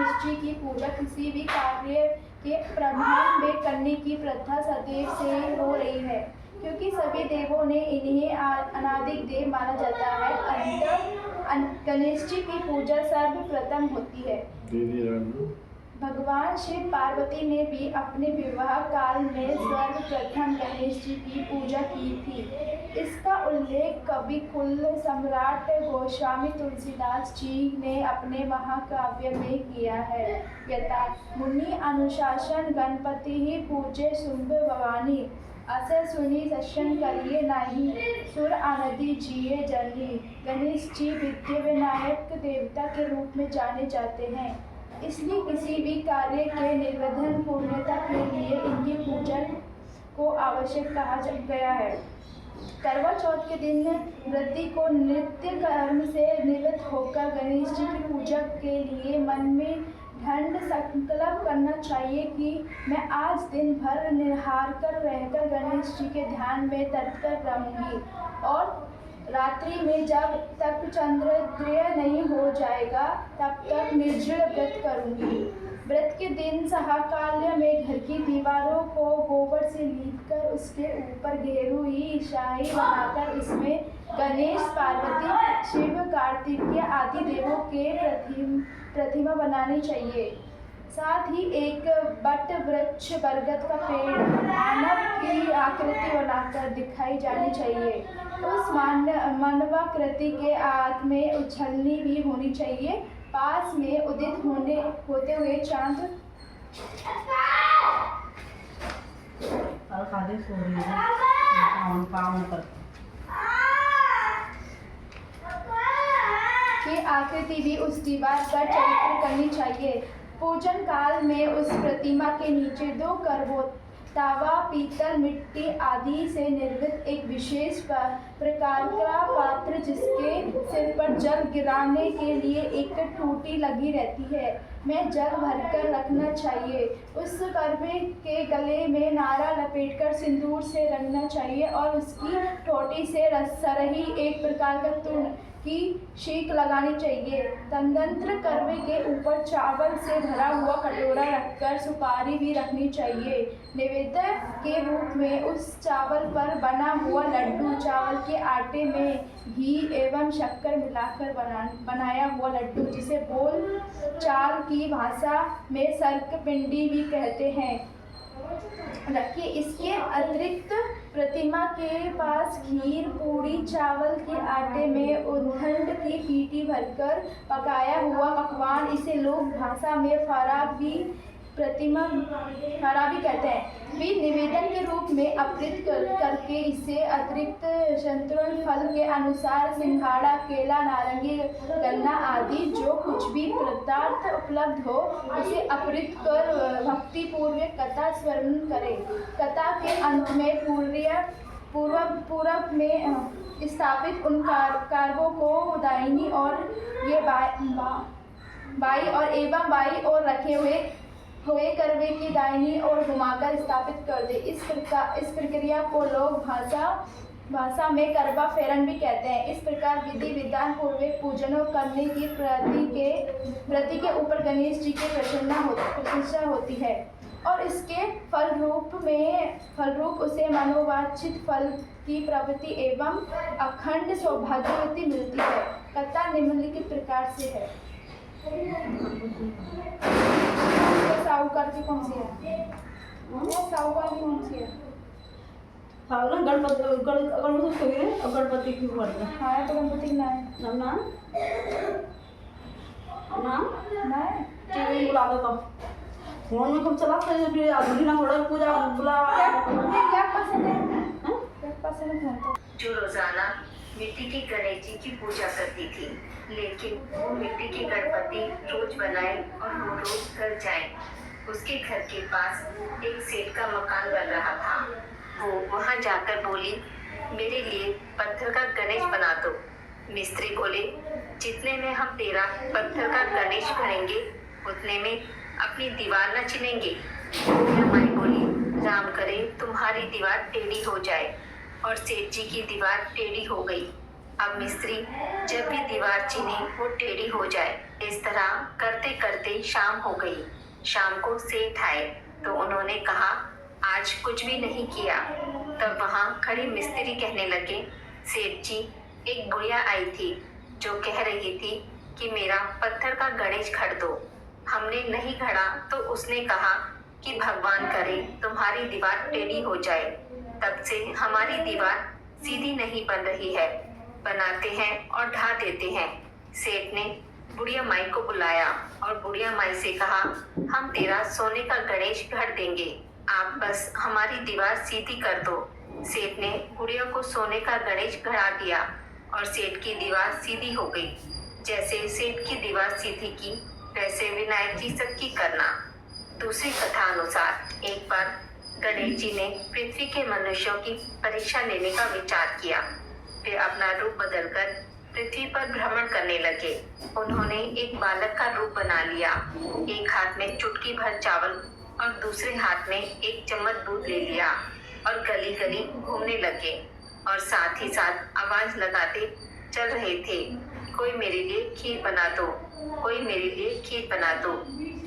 गणेश जी की पूजा किसी भी कार्य के प्रारंभ में करने की प्रथा सदैव से हो रही है, क्योंकि सभी देवों ने इन्हें अनादिक देव माना जाता है। अंत गणेश जी की पूजा सर्वप्रथम होती है। भगवान शिव पार्वती ने भी अपने विवाह काल में सर्वप्रथम गणेश जी की पूजा की थी। इसका उल्लेख कवि कुल सम्राट गोस्वामी तुलसीदास जी ने अपने महाकाव्य में किया है। यथा मुनि अनुशासन गणपति ही पूजे शुंभ भवानी, अस सुनी दर्शन करिए नाही, सुर आनंदी जिये जनी। गणेश जी विद्या विनायक देवता के रूप में जाने जाते हैं, इसलिए किसी भी कार्य के निर्विघ्न पूर्णता के लिए इनकी पूजा को आवश्यक कहा गया है। करवा चौथ के दिन व्रती को नित्य कर्म से निवृत्त होकर गणेश जी की पूजा के लिए मन में दृढ़ संकल्प करना चाहिए कि मैं आज दिन भर निहार कर रहकर गणेश जी के ध्यान में तत्पर रहूंगी और रात्रि में जब तक चंद्रोदय नहीं हो जाएगा तब तक निर्जल व्रत करूंगी। व्रत के दिन सहाकाल्य में घर की दीवारों को गोबर से लीपकर उसके ऊपर घेरुई शाही बनाकर इसमें गणेश, पार्वती, शिव, कार्तिकेय आदि देवों के प्रतिमा बनानी चाहिए। साथ ही एक बट वृक्ष बरगद का पेड़ मानव की आकृति बनाकर दिखाई जानी चाहिए। उस मानवाकृति के आग में उछलनी भी होनी चाहिए। पास में उदित होते हुए चांद की आकृति भी उस दीवार पर चरित्र करनी चाहिए। पूजन काल में उस प्रतिमा के नीचे 2 करवो तावा, पीतल, मिट्टी आदि से निर्मित एक विशेष प्रकार का पात्र जिसके सिर पर जल गिराने के लिए एक टूटी लगी रहती है में जल भरकर रखना चाहिए। उस करवे के गले में नारा लपेटकर सिंदूर से रंगना चाहिए और उसकी टोटी से सरही एक प्रकार का तूण की शीख लगानी चाहिए। तदनंतर करवे के ऊपर चावल से भरा हुआ कटोरा रखकर सुपारी भी रखनी चाहिए। निवेद्य के रूप में उस चावल पर बना हुआ लड्डू, चावल के आटे में घी एवं शक्कर मिलाकर बनाया हुआ लड्डू, जिसे बोल चाल की भाषा में सर्कपिंडी भी कहते हैं, रखिए। इसके अतिरिक्त प्रतिमा के पास खीर, पूड़ी, चावल के आटे में उद्दंड की पीटी भरकर पकाया हुआ पकवान, इसे लोग भाषा में फरा भी कहते हैं, भी निवेदन के रूप में अर्पित करके इसे अतिरिक्त संतुलन फल के अनुसार सिंघाड़ा, केला, नारंगी, गन्ना आदि जो कुछ भी पदार्थ उपलब्ध हो उसे अर्पित कर भक्ति पूर्वक कथा स्मरण करें। कथा के अंत में पूर्व में स्थापित उन कारवों को दाहिनी और ये बाई और एवं बाई और रखे हुए करवे की दाहिनी ओर घुमाकर स्थापित कर दे। इस प्रक्रिया को लोग भाषा में करवा फेरन भी कहते हैं। इस प्रकार विधि विधान पूर्वक पूजनों करने की व्रती के ऊपर गणेश जी की प्रशंसा होती है और इसके फलरूप उसे मनोवांछित फल की प्रवृत्ति एवं अखंड सौभाग्यवती मिलती है। कथा निम्नलिखित प्रकार से है। साहूकार की कौन सी है? साहूकार की कौन सी है? गणपति की वर्ड हाँ तो गणपति ना है ना ना ना टीवी बुला दो तो फोन में कब चला फिर आदमी ना थोड़ा पूजा बुला क्या पसंद है? क्या पसंद है? जो रोजाना मिट्टी की गणेश जी की पूजा करती थी, लेकिन वो मिट्टी के गणपति रोज बनाए और वो रोज घर जाए। उसके घर के पास एक सेठ का मकान बन रहा था। वो वहाँ जाकर बोली, मेरे लिए पत्थर का गणेश बना दो। मिस्त्री बोले, जितने में हम तेरा पत्थर का गणेश करेंगे उतने में अपनी दीवार न चिनेंगे। माई बोली, राम करे तुम्हारी दीवार टेढ़ी हो जाए। और सेठ जी की दीवार टेढ़ी हो गई। अब मिस्त्री जब भी दीवार चीने वो टेढ़ी हो जाए। इस तरह करते करते शाम हो गई। शाम को सेठ आए तो उन्होंने कहा, आज कुछ भी नहीं किया। तब वहाँ खड़ी मिस्त्री कहने लगे, सेठ जी, एक बुढ़िया आई थी जो कह रही थी कि मेरा पत्थर का गणेश घड़ दो। हमने नहीं घड़ा तो उसने कहा कि भगवान करे तुम्हारी दीवार टेढ़ी हो जाए। तब से हमारी दीवार सीधी नहीं बन रही है। बनाते हैं और ढा देते हैं। सेठ ने बुढ़िया माई को बुलाया और बुढ़िया माई से कहा, हम तेरा सोने का गणेश घड़ देंगे, आप बस हमारी दीवार सीधी कर दो। सेठ ने बुढ़िया को सोने का गणेश गढ़ा दिया और सेठ की दीवार सीधी हो गई। जैसे सेठ की दीवार सीधी की, वैसे विनायक जी सबकी करना। दूसरी कथा अनुसार एक बार गणेश जी ने पृथ्वी के मनुष्यों की परीक्षा लेने का विचार किया। वे अपना रूप बदलकर पृथ्वी पर भ्रमण करने लगे। उन्होंने एक बालक का रूप बना लिया। एक हाथ में चुटकी भर चावल और दूसरे हाथ में एक चम्मच दूध ले लिया और गली गली घूमने लगे और साथ ही साथ आवाज लगाते चल रहे थे, कोई मेरे लिए खीर बना दो, कोई मेरे लिए खीर बना दो।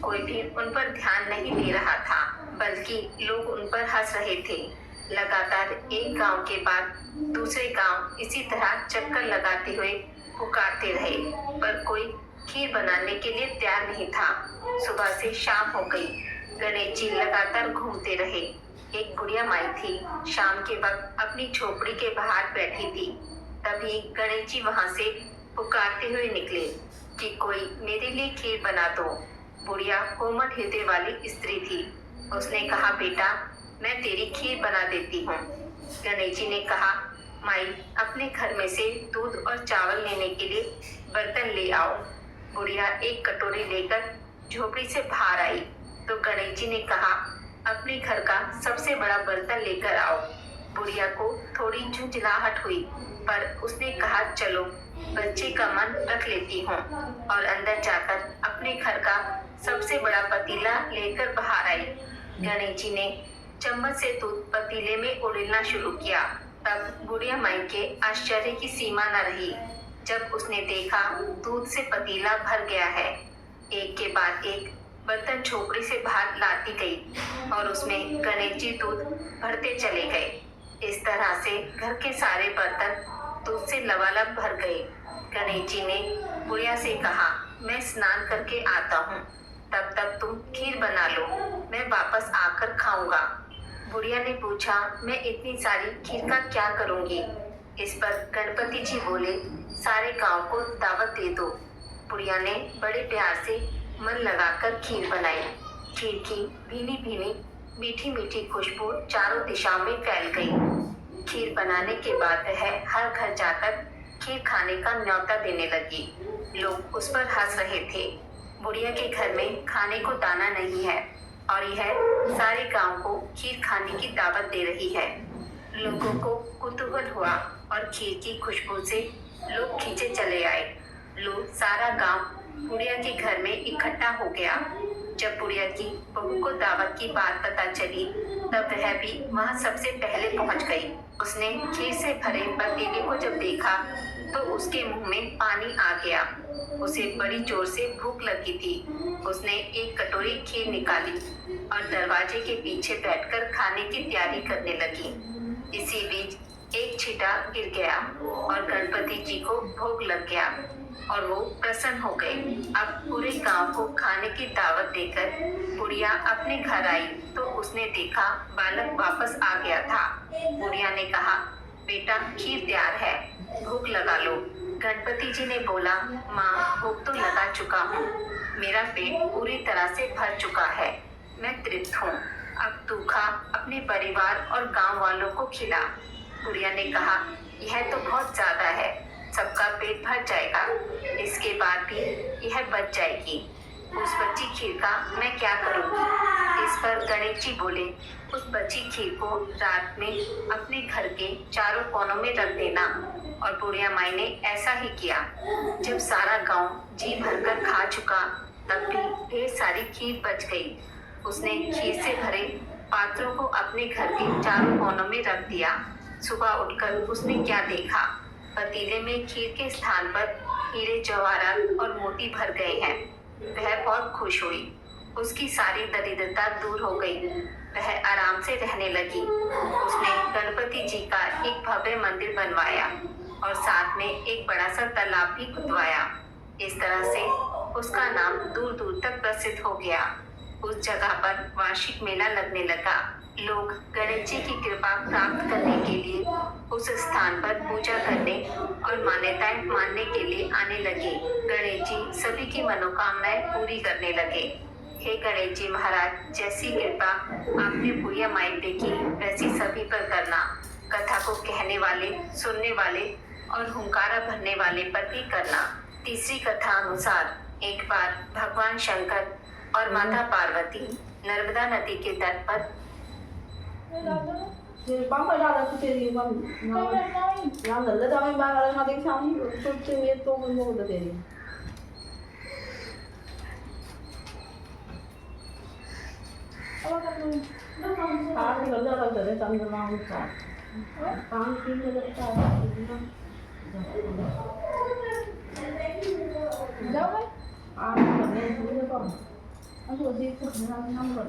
कोई भी उन पर ध्यान नहीं दे रहा था, बल्कि लोग उन पर हंस रहे थे। लगातार एक गांव के बाद दूसरे गांव इसी तरह चक्कर लगाते हुए पुकारते रहे, पर कोई खीर बनाने के लिए तैयार नहीं था। सुबह से शाम हो गई। गणेश जी लगातार घूमते रहे। एक बुढ़िया माई थी, शाम के वक्त अपनी झोपड़ी के बाहर बैठी थी। तभी गणेश जी वहां से पुकारते हुए निकले कि कोई मेरे लिए खीर बना दो। बुढ़िया कोमल हृदय वाली स्त्री थी। उसने कहा, बेटा, मैं तेरी खीर बना देती हूँ। गणेश जी ने कहा, माई, अपने घर में से दूध और चावल लेने के लिए बर्तन ले आओ। बुढ़िया एक कटोरी लेकर झोपड़ी से बाहर आई तो गणेश जी ने कहा, अपने घर का सबसे बड़ा बर्तन लेकर आओ। बुढ़िया को थोड़ी झुंझलाहट हुई, पर उसने कहा, चलो बच्चे का मन रख लेती हूँ, और अंदर जाकर अपने घर का सबसे बड़ा पतीला लेकर बाहर आई। गणेश जी ने चम्मच से दूध पतीले में उड़ेलना शुरू किया। तब बुढ़िया माई के आश्चर्य की सीमा न रही जब उसने देखा दूध से पतीला भर गया है। एक के बाद एक बर्तन झोपड़ी से बाहर लाती गई और उसमें गणेश जी दूध भरते चले गए। इस तरह से घर के सारे बर्तन दूध से लबालब भर गए। गणेश जी ने बुढ़िया से कहा, मैं स्नान करके आता हूँ, तब तक तुम खीर बना लो, मैं वापस आकर खाऊंगा। बुढ़िया ने पूछा, मैं इतनी सारी खीर का क्या करूंगी? इस पर गणपति जी बोले, सारे गांव को दावत दे दो। बुढ़िया ने बड़े प्यार से मन लगाकर खीर बनाई। खीर की भीनी भीनी मीठी मीठी खुशबू चारों दिशाओं में फैल गई। खीर बनाने के बाद वह हर घर जाकर खीर खाने का न्योता देने लगी। लोग उस पर हंस रहे थे। बुढ़िया के घर में खाने को दाना नहीं है और यह सारे गांव को खीर खाने की दावत दे रही है। लोगों को कुतूहल हुआ और खीर की खुशबू से लोग खींचे चले आए। लोग सारा गांव बुढ़िया के घर में इकट्ठा हो गया। जब बुढ़िया की बहू को दावत की बात पता चली, तब वह भी वहां सबसे पहले पहुंच गई। उसने खीर से भरे पतीले को जब देखा तो उसके मुंह में पानी आ गया। उसे बड़ी जोर से भूख लगी थी। उसने एक कटोरी खीर निकाली और दरवाजे के पीछे बैठकर खाने की तैयारी करने लगी। इसी बीच एक छींटा गिर गया और गणपति जी को भोग लग गया और वो प्रसन्न हो गए। अब पूरे गांव को खाने की दावत देकर बुढ़िया अपने घर आई तो उसने देखा बालक वापस आ गया था। बुढ़िया ने कहा, बेटा, खीर तैयार है, भूख लगा लो। गणपति जी ने बोला, माँ, भूख तो लगा चुका हूँ, मेरा पेट पूरी तरह से भर चुका है, मैं तृप्त हूँ। अब तू खा, अपने परिवार और गांव वालों को खिला। बुढ़िया ने कहा, यह तो बहुत ज्यादा है, सबका पेट भर जाएगा, इसके बाद भी यह बच जाएगी। उस बची खीर का मैं क्या करूँगी? इस पर गणेश जी बोले, उस बची खीर को रात में अपने घर के चारों कोनों में रख देना। और बुढ़िया माई ने ऐसा ही किया। जब सारा गांव जी भरकर खा चुका, तब भी ढेर सारी खीर बच गई। उसने खीर से भरे पात्रों को अपने घर के चारों कोनों में रख दिया। सुबह उठकर उसने क्या देखा? पतीले में खीर के स्थान पर हीरे जवाहरात और मोती भर गए हैं। वह बहुत खुश हुई। उसकी सारी दरिद्रता दूर हो गई। वह आराम से रहने लगी। उसने गणपति जी का एक भव्य मंदिर बनवाया और साथ में एक बड़ा सा तालाब भी खुदवाया। इस तरह से उसका नाम दूर दूर तक प्रसिद्ध हो गया। उस जगह पर वार्षिक मेला लगने लगा। लोग गणेश जी की कृपा प्राप्त करने के लिए उस स्थान पर पूजा करने और मान्यताएं मानने के लिए आने लगे। गणेश जी सभी की मनोकामनाएं पूरी करने लगे। हे गणेश जी महाराज, जैसी कृपा आपने भूया माई पे की वैसी सभी पर करना। कथा को कहने वाले, सुनने वाले और हुंकारा भरने वाले पर भी करना। तीसरी कथा अनुसार एक बार भगवान शंकर और माता पार्वती नर्मदा नदी के तट पर Thì bấm phải ra là thì mà nó gần lên đâu ba là nó tiếng xong tôi biết tôi mua được thì thì gần ra đâu để tầm cho nó cả bán cái cái जाओ भाई gần lên xuống cho con nó rồi đi cũng năm rồi